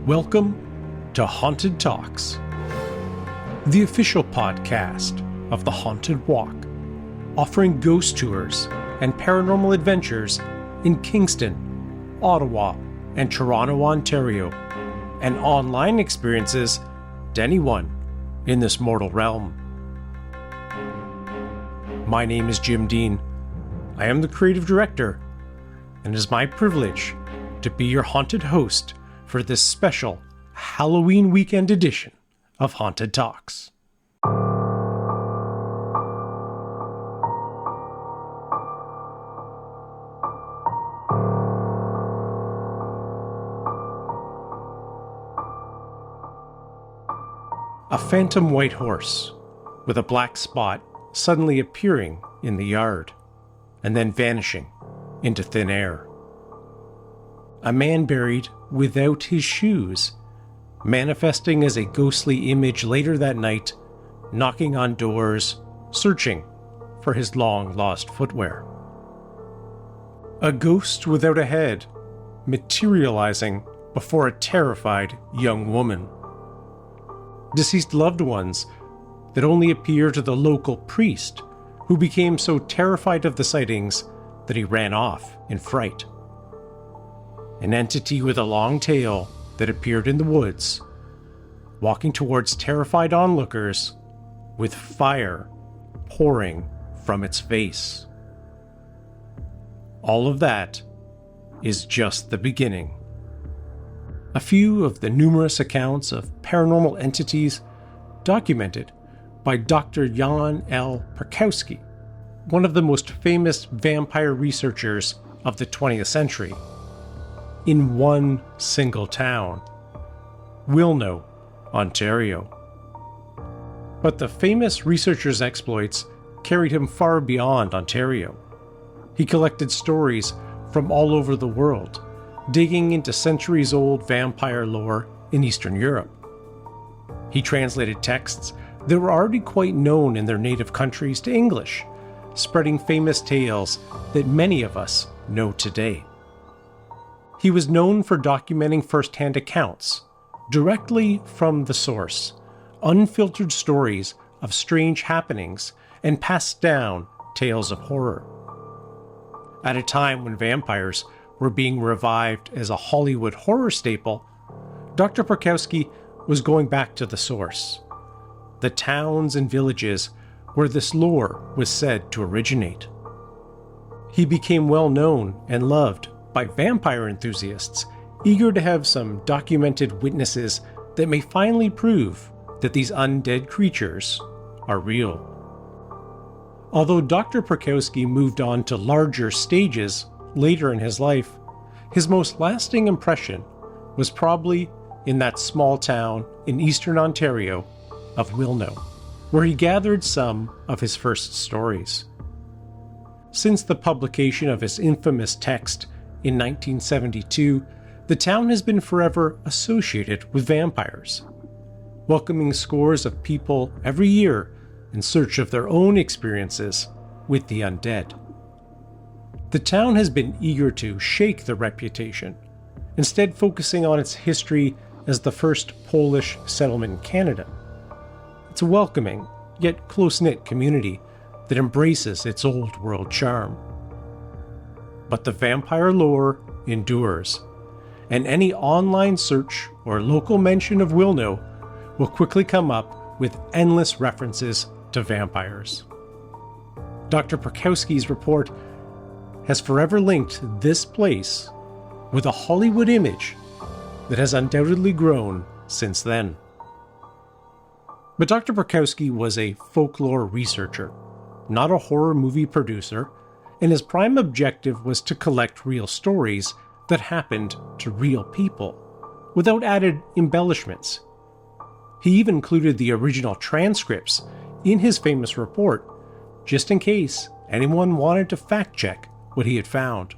Welcome to Haunted Talks, the official podcast of the Haunted Walk, offering ghost tours and paranormal adventures in Kingston, Ottawa, and Toronto, Ontario, and online experiences to anyone in this mortal realm. My name is Jim Dean. I am the creative director, and it is my privilege to be your haunted host for this special Halloween weekend edition of Haunted Talks. A phantom white horse with a black spot suddenly appearing in the yard and then vanishing into thin air. A man buried without his shoes, manifesting as a ghostly image later that night, knocking on doors, searching for his long-lost footwear. A ghost without a head, materializing before a terrified young woman. Deceased loved ones that only appear to the local priest, who became so terrified of the sightings that he ran off in fright. An entity with a long tail that appeared in the woods, walking towards terrified onlookers with fire pouring from its face. All of that is just the beginning. A few of the numerous accounts of paranormal entities documented by Dr. Jan L. Perkowski, one of the most famous vampire researchers of the 20th century, in one single town, Wilno, Ontario. But the famous researcher's exploits carried him far beyond Ontario. He collected stories from all over the world, digging into centuries-old vampire lore in Eastern Europe. He translated texts that were already quite known in their native countries to English, spreading famous tales that many of us know today. He was known for documenting first-hand accounts, directly from the source, unfiltered stories of strange happenings and passed down tales of horror. At a time when vampires were being revived as a Hollywood horror staple, Dr. Perkowski was going back to the source, the towns and villages where this lore was said to originate. He became well known and loved by vampire enthusiasts eager to have some documented witnesses that may finally prove that these undead creatures are real. Although Dr. Perkowski moved on to larger stages later in his life, his most lasting impression was probably in that small town in eastern Ontario of Wilno, where he gathered some of his first stories. Since the publication of his infamous text in 1972, the town has been forever associated with vampires, welcoming scores of people every year in search of their own experiences with the undead. The town has been eager to shake the reputation, instead focusing on its history as the first Polish settlement in Canada. It's a welcoming, yet close-knit community that embraces its old world charm. But the vampire lore endures, and any online search or local mention of Wilno will quickly come up with endless references to vampires. Dr. Perkowski's report has forever linked this place with a Hollywood image that has undoubtedly grown since then. But Dr. Perkowski was a folklore researcher, not a horror movie producer, and his prime objective was to collect real stories that happened to real people, without added embellishments. He even included the original transcripts in his famous report, just in case anyone wanted to fact-check what he had found.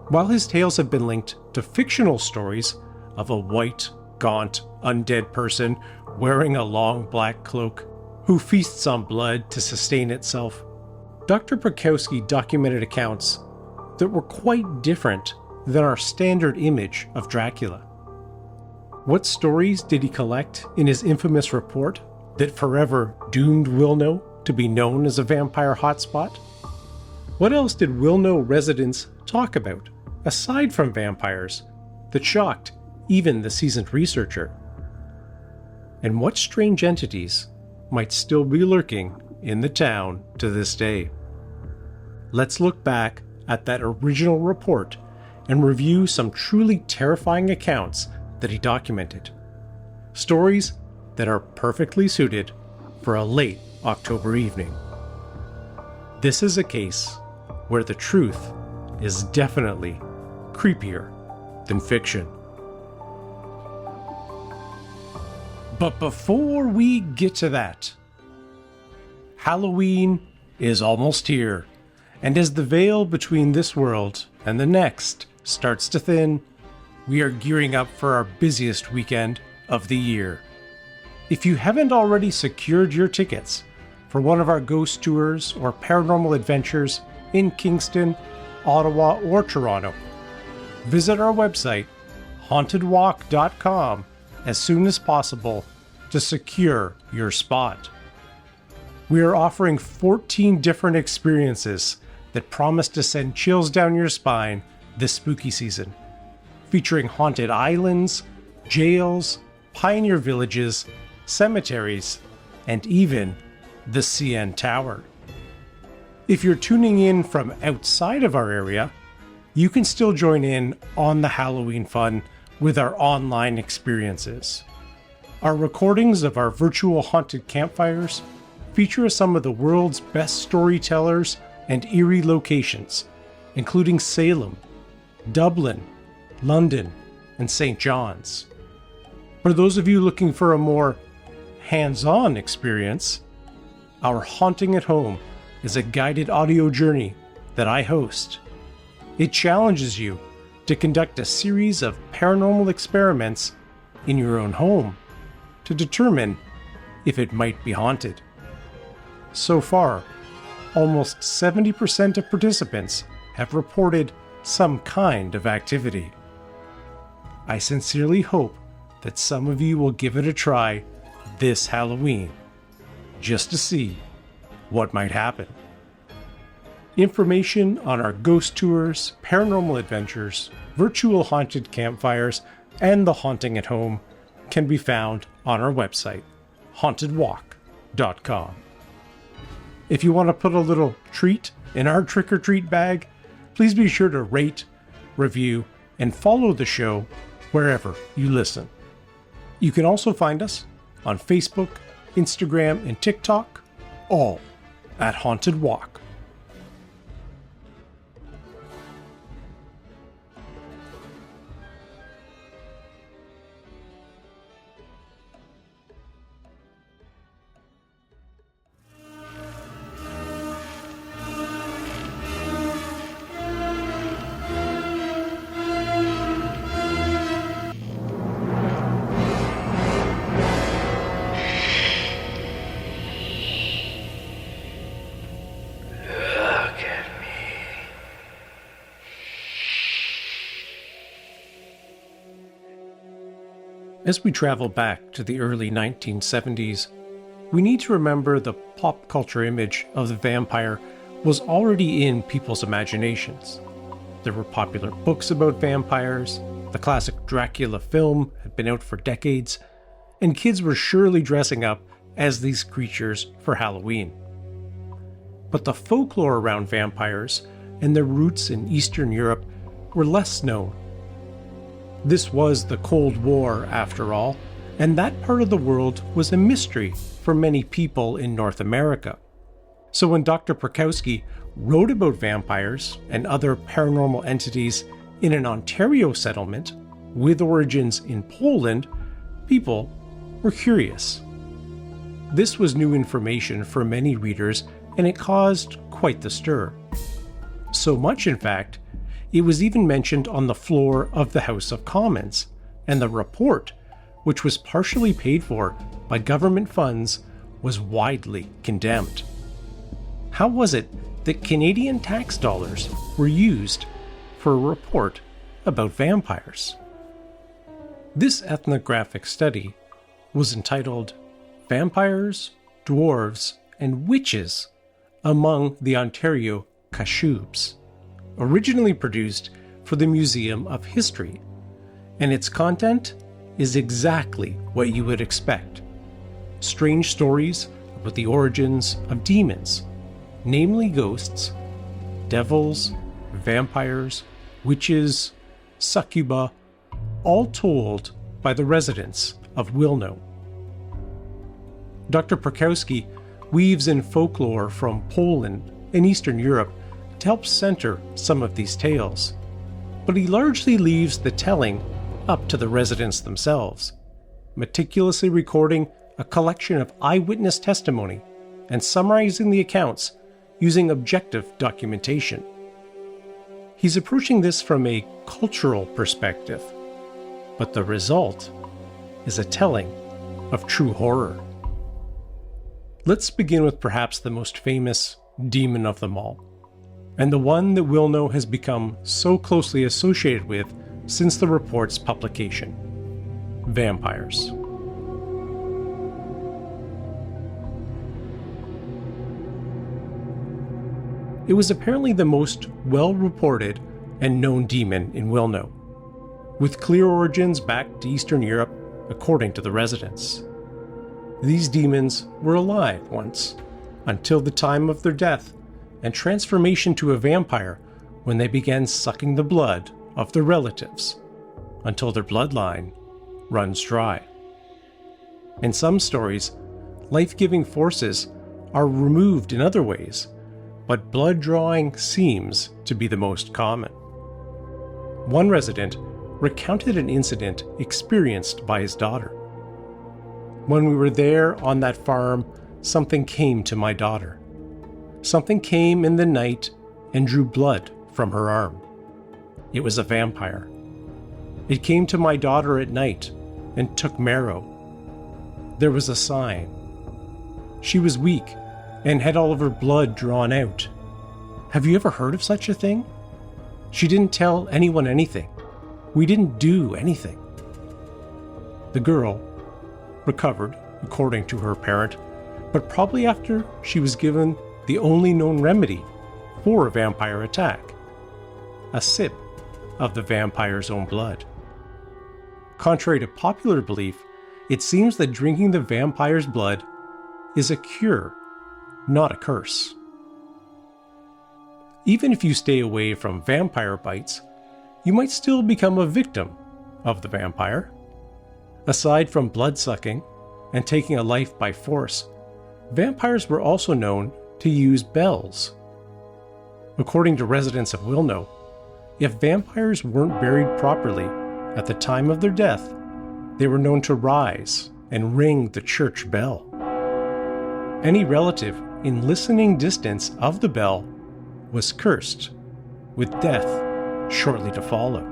While his tales have been linked to fictional stories of a white, gaunt, undead person wearing a long black cloak who feasts on blood to sustain itself, Dr. Perkowski documented accounts that were quite different than our standard image of Dracula. What stories did he collect in his infamous report that forever doomed Wilno to be known as a vampire hotspot? What else did Wilno residents talk about, aside from vampires, that shocked even the seasoned researcher? And what strange entities might still be lurking in the town to this day? Let's look back at that original report and review some truly terrifying accounts that he documented. Stories that are perfectly suited for a late October evening. This is a case where the truth is definitely creepier than fiction. But before we get to that, Halloween is almost here, and as the veil between this world and the next starts to thin, we are gearing up for our busiest weekend of the year. If you haven't already secured your tickets for one of our ghost tours or paranormal adventures in Kingston, Ottawa, or Toronto, visit our website, hauntedwalk.com, as soon as possible to secure your spot. We are offering 14 different experiences that promise to send chills down your spine this spooky season, featuring haunted islands, jails, pioneer villages, cemeteries, and even the CN Tower. If you're tuning in from outside of our area, you can still join in on the Halloween fun with our online experiences. Our recordings of our virtual haunted campfires feature some of the world's best storytellers and eerie locations, including Salem, Dublin, London, and St. John's. For those of you looking for a more hands-on experience, our Haunting at Home is a guided audio journey that I host. It challenges you to conduct a series of paranormal experiments in your own home to determine if it might be haunted. So far, almost 70% of participants have reported some kind of activity. I sincerely hope that some of you will give it a try this Halloween, just to see what might happen. Information on our ghost tours, paranormal adventures, virtual haunted campfires, and the Haunting at Home can be found on our website, hauntedwalk.com. If you want to put a little treat in our trick-or-treat bag, please be sure to rate, review, and follow the show wherever you listen. You can also find us on Facebook, Instagram, and TikTok, all at Haunted Walk. As we travel back to the early 1970s, we need to remember the pop culture image of the vampire was already in people's imaginations. There were popular books about vampires, the classic Dracula film had been out for decades, and kids were surely dressing up as these creatures for Halloween. But the folklore around vampires and their roots in Eastern Europe were less known. This was the Cold War, after all, and that part of the world was a mystery for many people in North America. So when Dr. Perkowski wrote about vampires and other paranormal entities in an Ontario settlement with origins in Poland, people were curious. This was new information for many readers, and it caused quite the stir. So much, in fact, it was even mentioned on the floor of the House of Commons, and the report, which was partially paid for by government funds, was widely condemned. How was it that Canadian tax dollars were used for a report about vampires? This ethnographic study was entitled Vampires, Dwarves, and Witches Among the Ontario Kashubs, originally produced for the Museum of History, and its content is exactly what you would expect. Strange stories about the origins of demons, namely ghosts, devils, vampires, witches, succuba, all told by the residents of Wilno. Dr. Perkowski weaves in folklore from Poland and Eastern Europe to help center some of these tales, but he largely leaves the telling up to the residents themselves, meticulously recording a collection of eyewitness testimony and summarizing the accounts using objective documentation. He's approaching this from a cultural perspective, but the result is a telling of true horror. Let's begin with perhaps the most famous demon of them all, and the one that Wilno has become so closely associated with since the report's publication: vampires. It was apparently the most well-reported and known demon in Wilno, with clear origins back to Eastern Europe, according to the residents. These demons were alive once, until the time of their death and transformation to a vampire when they began sucking the blood of their relatives, until their bloodline runs dry. In some stories, life-giving forces are removed in other ways, but blood drawing seems to be the most common. One resident recounted an incident experienced by his daughter. When we were there on that farm, something came to my daughter. Something came in the night and drew blood from her arm. It was a vampire. It came to my daughter at night and took marrow. There was a sign. She was weak and had all of her blood drawn out. Have you ever heard of such a thing? She didn't tell anyone anything. We didn't do anything. The girl recovered, according to her parent, but probably after she was given the only known remedy for a vampire attack: a sip of the vampire's own blood. Contrary to popular belief, it seems that drinking the vampire's blood is a cure, not a curse. Even if you stay away from vampire bites, you might still become a victim of the vampire. Aside from blood-sucking and taking a life by force, vampires were also known to use bells. According to residents of Wilno, if vampires weren't buried properly at the time of their death, they were known to rise and ring the church bell. Any relative in listening distance of the bell was cursed, with death shortly to follow.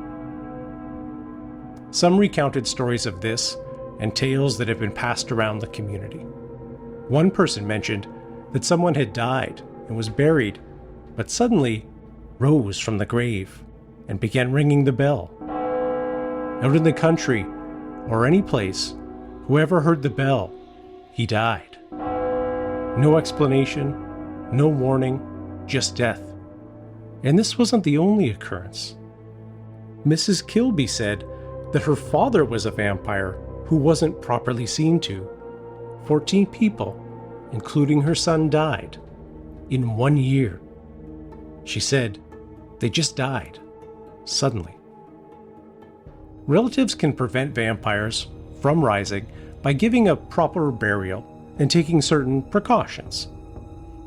Some recounted stories of this and tales that have been passed around the community. One person mentioned that someone had died and was buried, but suddenly rose from the grave and began ringing the bell. Out in the country, or any place, whoever heard the bell, he died. No explanation, no warning, just death. And this wasn't the only occurrence. Mrs. Kilby said that her father was a vampire who wasn't properly seen to. 14 people, including her son, died in 1 year. She said they just died, suddenly. Relatives can prevent vampires from rising by giving a proper burial and taking certain precautions.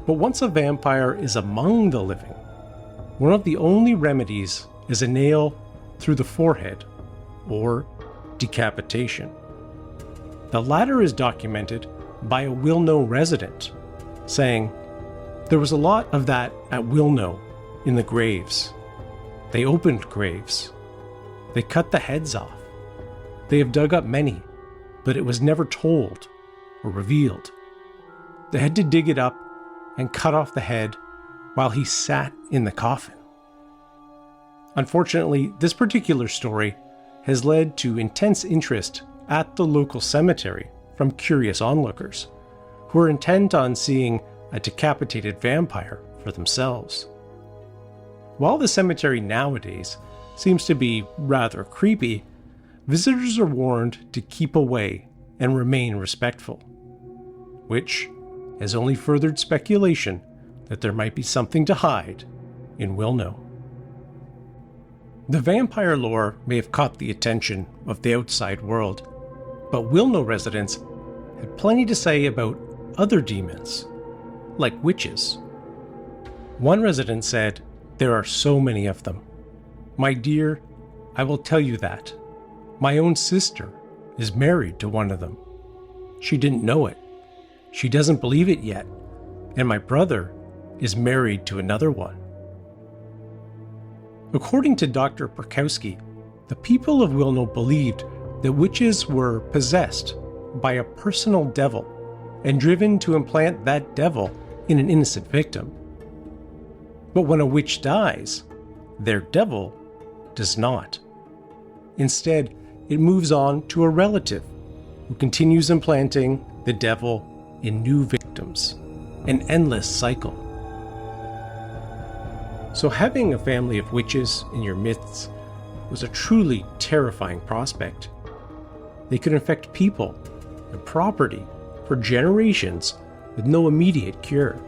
But once a vampire is among the living, one of the only remedies is a nail through the forehead, or decapitation. The latter is documented by a Wilno resident, saying, "There was a lot of that at Wilno in the graves. They opened graves. They cut the heads off. They have dug up many, but it was never told or revealed. They had to dig it up and cut off the head while he sat in the coffin." Unfortunately, this particular story has led to intense interest at the local cemetery from curious onlookers, who are intent on seeing a decapitated vampire for themselves. While the cemetery nowadays seems to be rather creepy, visitors are warned to keep away and remain respectful, which has only furthered speculation that there might be something to hide in Wilno. The vampire lore may have caught the attention of the outside world, but Wilno residents had plenty to say about other demons, like witches. One resident said, "There are so many of them. My dear, I will tell you that. My own sister is married to one of them. She didn't know it. She doesn't believe it yet. And my brother is married to another one." According to Dr. Perkowski, the people of Wilno believed that witches were possessed by a personal devil and driven to implant that devil in an innocent victim. But when a witch dies, their devil does not. Instead, it moves on to a relative who continues implanting the devil in new victims, an endless cycle. So having a family of witches in your midst was a truly terrifying prospect. They could infect people and property for generations with no immediate cure.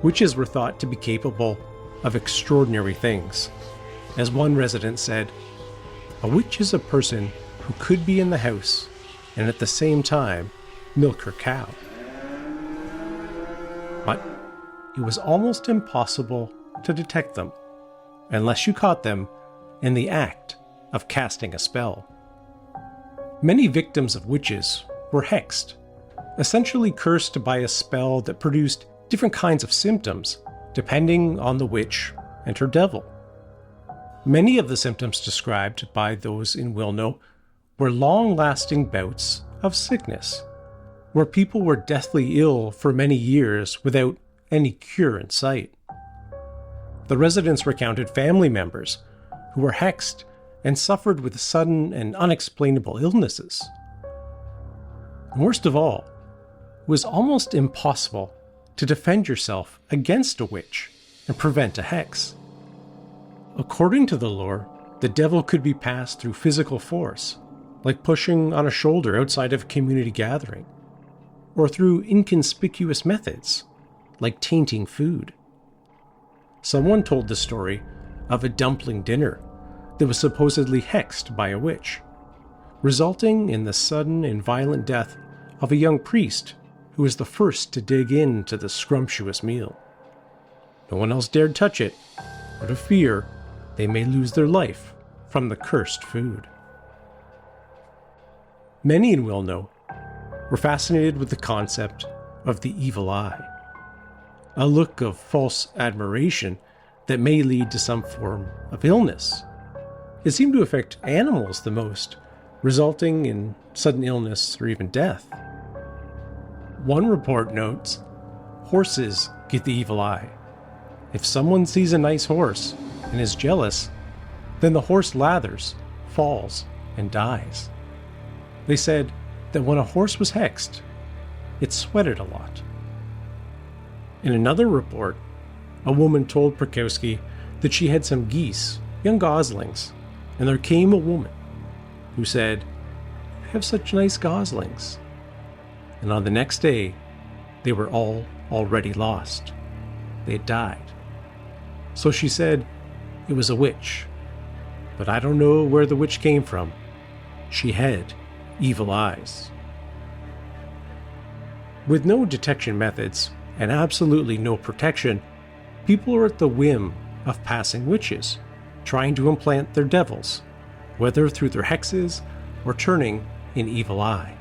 Witches were thought to be capable of extraordinary things. As one resident said, "A witch is a person who could be in the house and at the same time milk her cow." But it was almost impossible to detect them unless you caught them in the act of casting a spell. Many victims of witches were hexed, essentially cursed by a spell that produced different kinds of symptoms depending on the witch and her devil. Many of the symptoms described by those in Wilno were long-lasting bouts of sickness, where people were deathly ill for many years without any cure in sight. The residents recounted family members who were hexed and suffered with sudden and unexplainable illnesses. And worst of all, it was almost impossible to defend yourself against a witch and prevent a hex. According to the lore, the devil could be passed through physical force, like pushing on a shoulder outside of a community gathering, or through inconspicuous methods, like tainting food. Someone told the story of a dumpling dinner that was supposedly hexed by a witch, resulting in the sudden and violent death of a young priest who was the first to dig into the scrumptious meal. No one else dared touch it, out of fear they may lose their life from the cursed food. Many in Wilno were fascinated with the concept of the evil eye, a look of false admiration that may lead to some form of illness. It seemed to affect animals the most, resulting in sudden illness or even death. One report notes, horses get the evil eye. If someone sees a nice horse and is jealous, then the horse lathers, falls, and dies. They said that when a horse was hexed, it sweated a lot. In another report, a woman told Perkowski that she had some geese, young goslings, and there came a woman who said, "I have such nice goslings." And on the next day, they were all already lost. They had died. So she said it was a witch, but I don't know where the witch came from. She had evil eyes. With no detection methods and absolutely no protection, people are at the whim of passing witches, trying to implant their devils, whether through their hexes or turning an evil eye,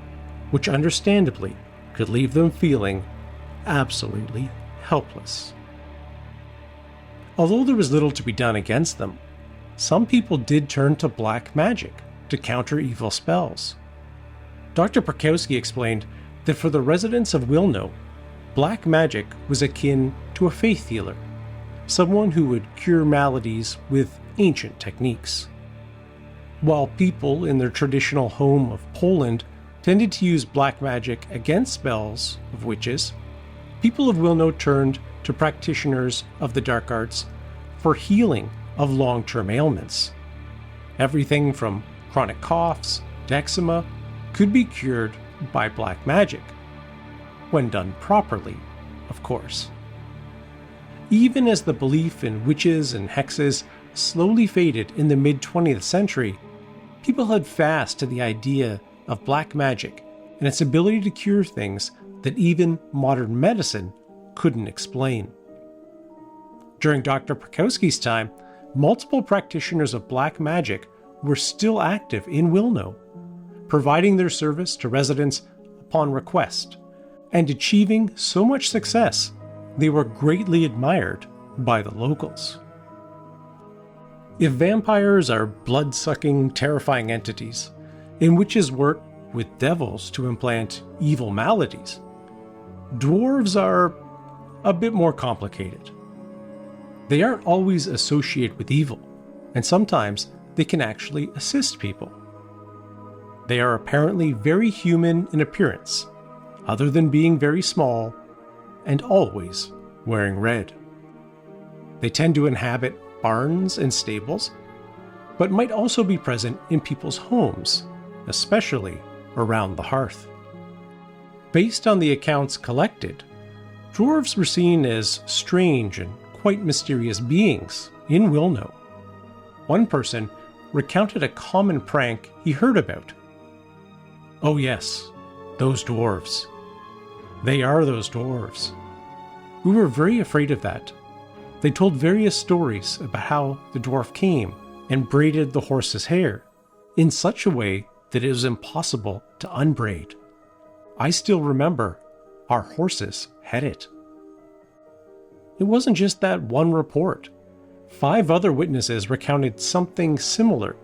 which understandably could leave them feeling absolutely helpless. Although there was little to be done against them, some people did turn to black magic to counter evil spells. Dr. Perkowski explained that for the residents of Wilno, black magic was akin to a faith healer, someone who would cure maladies with ancient techniques. While people in their traditional home of Poland tended to use black magic against spells of witches, people of Wilno turned to practitioners of the dark arts for healing of long-term ailments. Everything from chronic coughs to eczema could be cured by black magic, when done properly, of course. Even as the belief in witches and hexes slowly faded in the mid-20th century, people held fast to the idea of black magic and its ability to cure things that even modern medicine couldn't explain. During Dr. Perkowski's time, multiple practitioners of black magic were still active in Wilno, providing their service to residents upon request, and achieving so much success they were greatly admired by the locals. If vampires are blood-sucking, terrifying entities, and witches work with devils to implant evil maladies, dwarves are a bit more complicated. They aren't always associated with evil, and sometimes they can actually assist people. They are apparently very human in appearance, other than being very small and always wearing red. They tend to inhabit barns and stables, but might also be present in people's homes, especially around the hearth. Based on the accounts collected, dwarves were seen as strange and quite mysterious beings in Wilno. One person recounted a common prank he heard about. "Oh yes, those dwarves. They are those dwarves. We were very afraid of that. They told various stories about how the dwarf came and braided the horse's hair in such a way that it was impossible to unbraid. I still remember our horses had it." It wasn't just that one report. 5 other witnesses recounted something similar: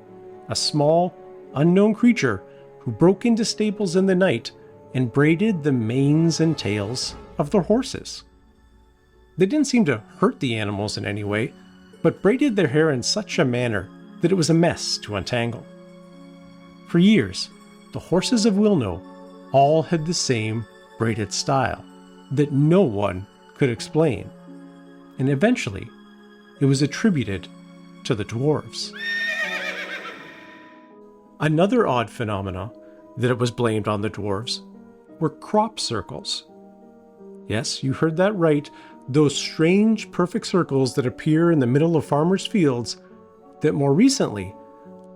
a small, unknown creature who broke into stables in the night and braided the manes and tails of their horses. They didn't seem to hurt the animals in any way, but braided their hair in such a manner that it was a mess to untangle. For years, the horses of Wilno all had the same braided style that no one could explain, and eventually it was attributed to the dwarves. Another odd phenomena that it was blamed on the dwarves were crop circles. Yes, you heard that right, those strange perfect circles that appear in the middle of farmers' fields that more recently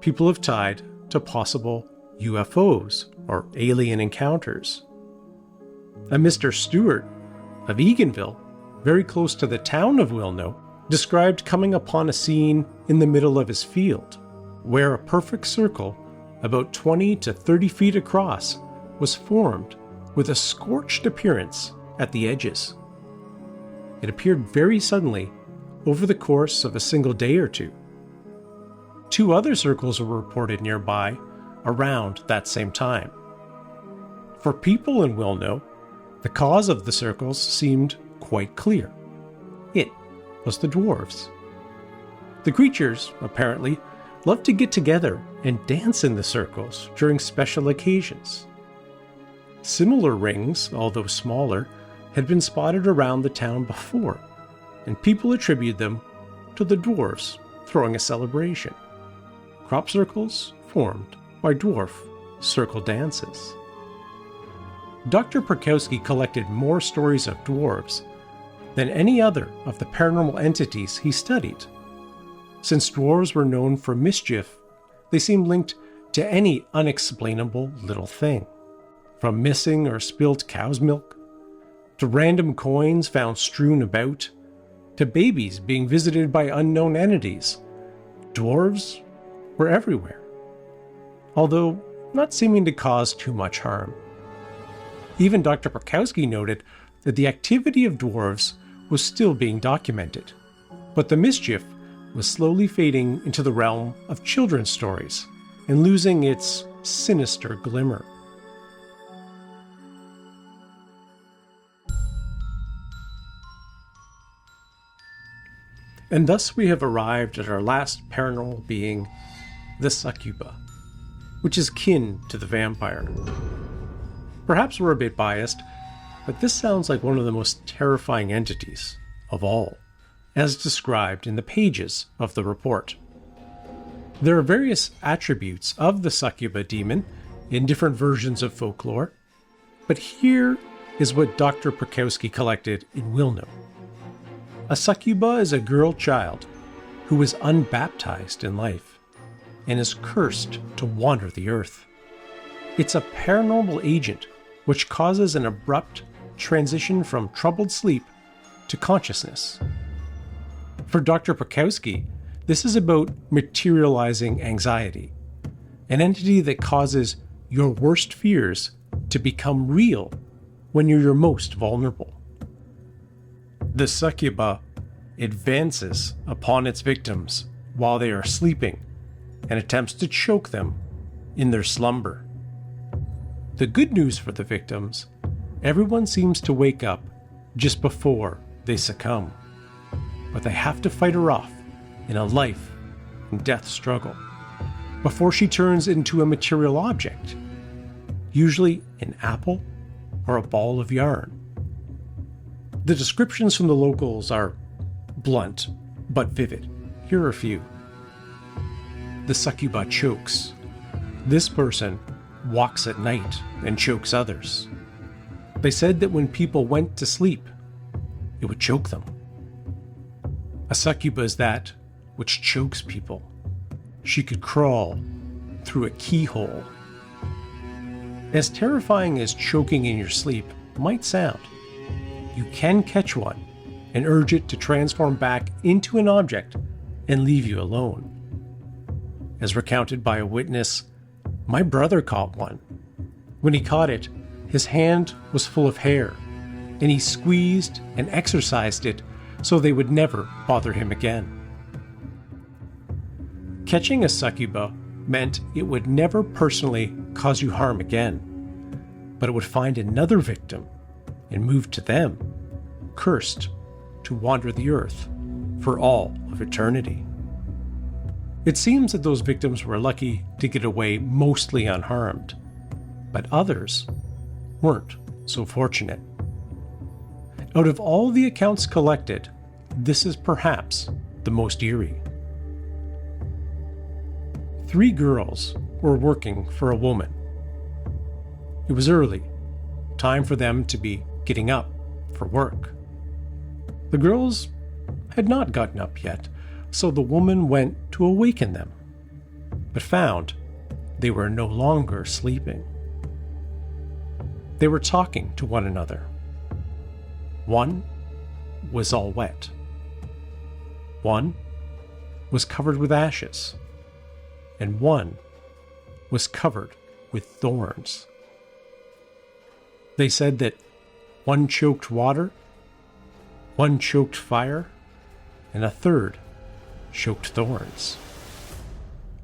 people have tied to possible UFOs or alien encounters. A Mr. Stewart of Eganville, very close to the town of Wilno, described coming upon a scene in the middle of his field where a perfect circle about 20 to 30 feet across was formed with a scorched appearance at the edges. It appeared very suddenly over the course of a single day or two. 2 other circles were reported nearby around that same time. For people in Wilno, the cause of the circles seemed quite clear. It was the dwarves. The creatures, apparently, loved to get together and dance in the circles during special occasions. Similar rings, although smaller, had been spotted around the town before, and people attribute them to the dwarves throwing a celebration. Crop circles formed by dwarf circle dances. Dr. Perkowski collected more stories of dwarves than any other of the paranormal entities he studied. Since dwarves were known for mischief, they seemed linked to any unexplainable little thing, from missing or spilled cow's milk, to random coins found strewn about, to babies being visited by unknown entities. Dwarves were everywhere, although not seeming to cause too much harm. Even Dr. Perkowski noted that the activity of dwarves was still being documented, but the mischief was slowly fading into the realm of children's stories and losing its sinister glimmer. And thus we have arrived at our last paranormal being, the succuba, which is kin to the vampire. Perhaps we're a bit biased, but this sounds like one of the most terrifying entities of all, as described in the pages of the report. There are various attributes of the succuba demon in different versions of folklore, but here is what Dr. Perkowski collected in Wilno. A succuba is a girl child who is unbaptized in life and is cursed to wander the earth. It's a paranormal agent which causes an abrupt transition from troubled sleep to consciousness. For Dr. Perkowski, this is about materializing anxiety, an entity that causes your worst fears to become real when you're your most vulnerable. The succuba advances upon its victims while they are sleeping and attempts to choke them in their slumber. The good news for the victims, everyone seems to wake up just before they succumb, but they have to fight her off in a life and death struggle before she turns into a material object, usually an apple or a ball of yarn. The descriptions from the locals are blunt but vivid. Here are a few. The succuba chokes. This person walks at night and chokes others. They said that when people went to sleep, it would choke them. A succuba is that which chokes people. She could crawl through a keyhole. As terrifying as choking in your sleep might sound, you can catch one and urge it to transform back into an object and leave you alone. As recounted by a witness, my brother caught one. When he caught it, his hand was full of hair, and he squeezed and exercised it so they would never bother him again. Catching a succuba meant it would never personally cause you harm again, but it would find another victim and move to them, cursed to wander the earth for all of eternity. It seems that those victims were lucky to get away mostly unharmed, but others weren't so fortunate. Out of all the accounts collected, this is perhaps the most eerie. 3 girls were working for a woman. It was early, time for them to be getting up for work. The girls had not gotten up yet, so the woman went to awaken them, but found they were no longer sleeping. They were talking to one another. One was all wet. One was covered with ashes, and one was covered with thorns. They said that one choked water, one choked fire, and a third choked thorns.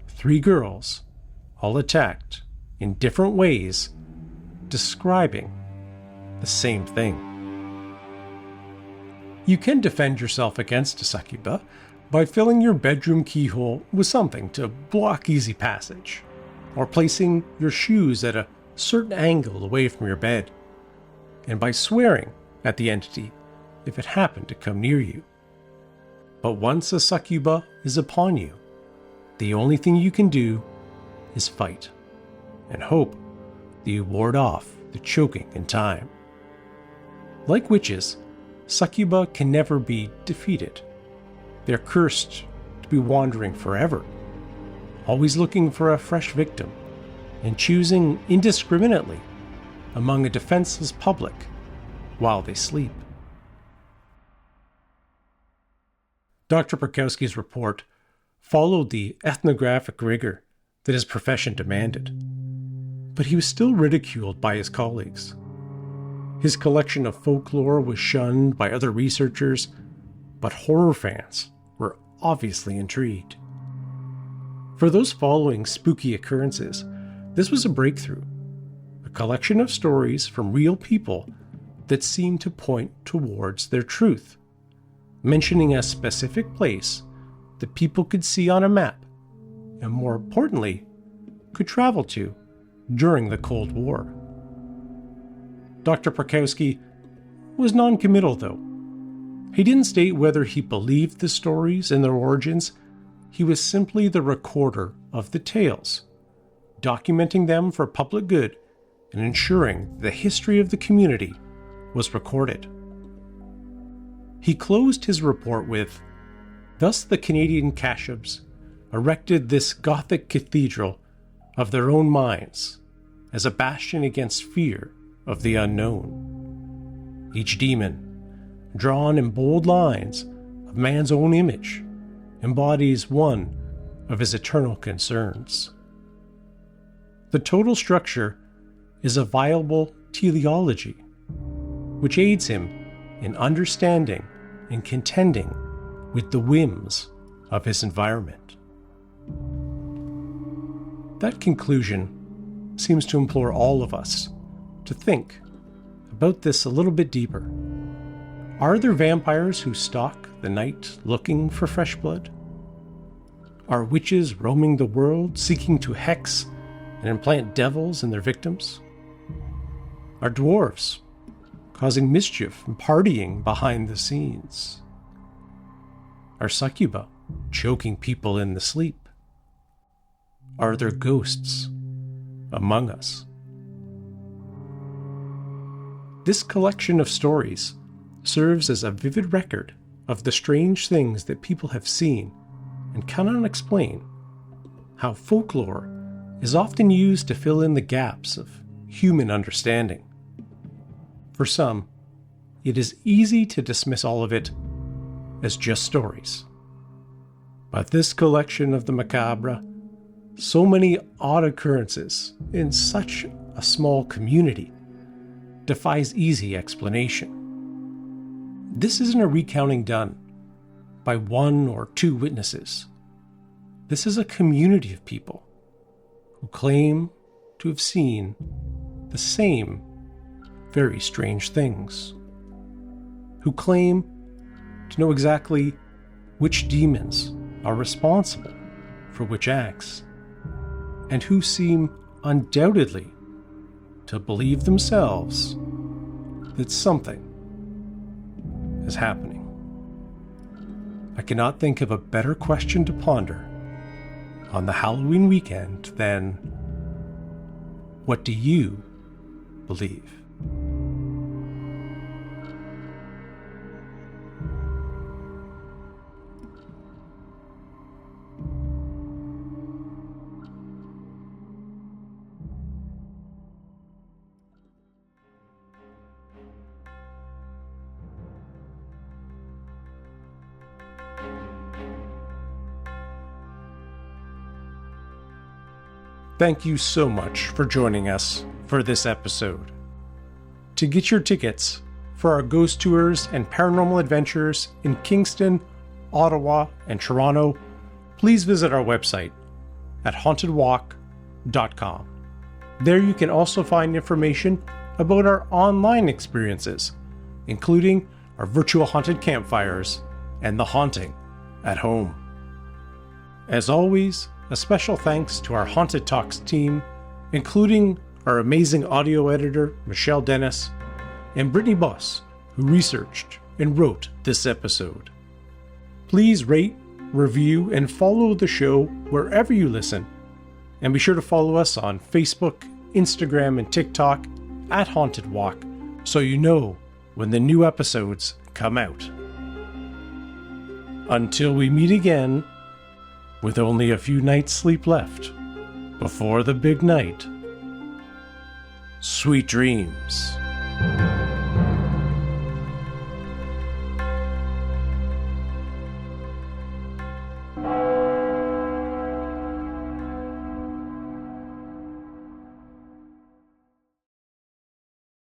3 girls, all attacked in different ways, describing the same thing. You can defend yourself against a succuba by filling your bedroom keyhole with something to block easy passage, or placing your shoes at a certain angle away from your bed, and by swearing at the entity if it happened to come near you. But once a succuba is upon you, the only thing you can do is fight, and hope that you ward off the choking in time. Like witches, succuba can never be defeated. They're cursed to be wandering forever, always looking for a fresh victim, and choosing indiscriminately among a defenseless public while they sleep. Dr. Perkowski's report followed the ethnographic rigor that his profession demanded, but he was still ridiculed by his colleagues. His collection of folklore was shunned by other researchers, but horror fans were obviously intrigued. For those following spooky occurrences, this was a breakthrough, a collection of stories from real people that seemed to point towards their truth, mentioning a specific place that people could see on a map and more importantly, could travel to during the Cold War. Dr. Perkowski was non-committal, though. He didn't state whether he believed the stories and their origins. He was simply the recorder of the tales, documenting them for public good and ensuring the history of the community was recorded. He closed his report with, "Thus the Canadian Kashups erected this Gothic cathedral of their own minds as a bastion against fear of the unknown. Each demon, drawn in bold lines of man's own image, embodies one of his eternal concerns. The total structure is a viable teleology, which aids him in understanding and contending with the whims of his environment." That conclusion seems to implore all of us to think about this a little bit deeper. Are there vampires who stalk the night looking for fresh blood? Are witches roaming the world seeking to hex and implant devils in their victims? Are dwarves causing mischief and partying behind the scenes? Are succuba choking people in the sleep? Are there ghosts among us? This collection of stories serves as a vivid record of the strange things that people have seen and cannot explain, how folklore is often used to fill in the gaps of human understanding. For some, it is easy to dismiss all of it as just stories. But this collection of the macabre, so many odd occurrences in such a small community, defies easy explanation. This isn't a recounting done by one or two witnesses. This is a community of people who claim to have seen the same very strange things, who claim to know exactly which demons are responsible for which acts, and who seem undoubtedly to believe themselves that something is happening. I cannot think of a better question to ponder on the Halloween weekend than, what do you believe? Thank you so much for joining us for this episode. To get your tickets for our ghost tours and paranormal adventures in Kingston, Ottawa, and Toronto, please visit our website at hauntedwalk.com. There you can also find information about our online experiences, including our virtual haunted campfires and the haunting at home. As always, a special thanks to our Haunted Talks team, including our amazing audio editor, Michelle Dennis, and Brittany Boss, who researched and wrote this episode. Please rate, review, and follow the show wherever you listen, and be sure to follow us on Facebook, Instagram, and TikTok at Haunted Walk so you know when the new episodes come out. Until we meet again, with only a few nights' sleep left before the big night, sweet dreams.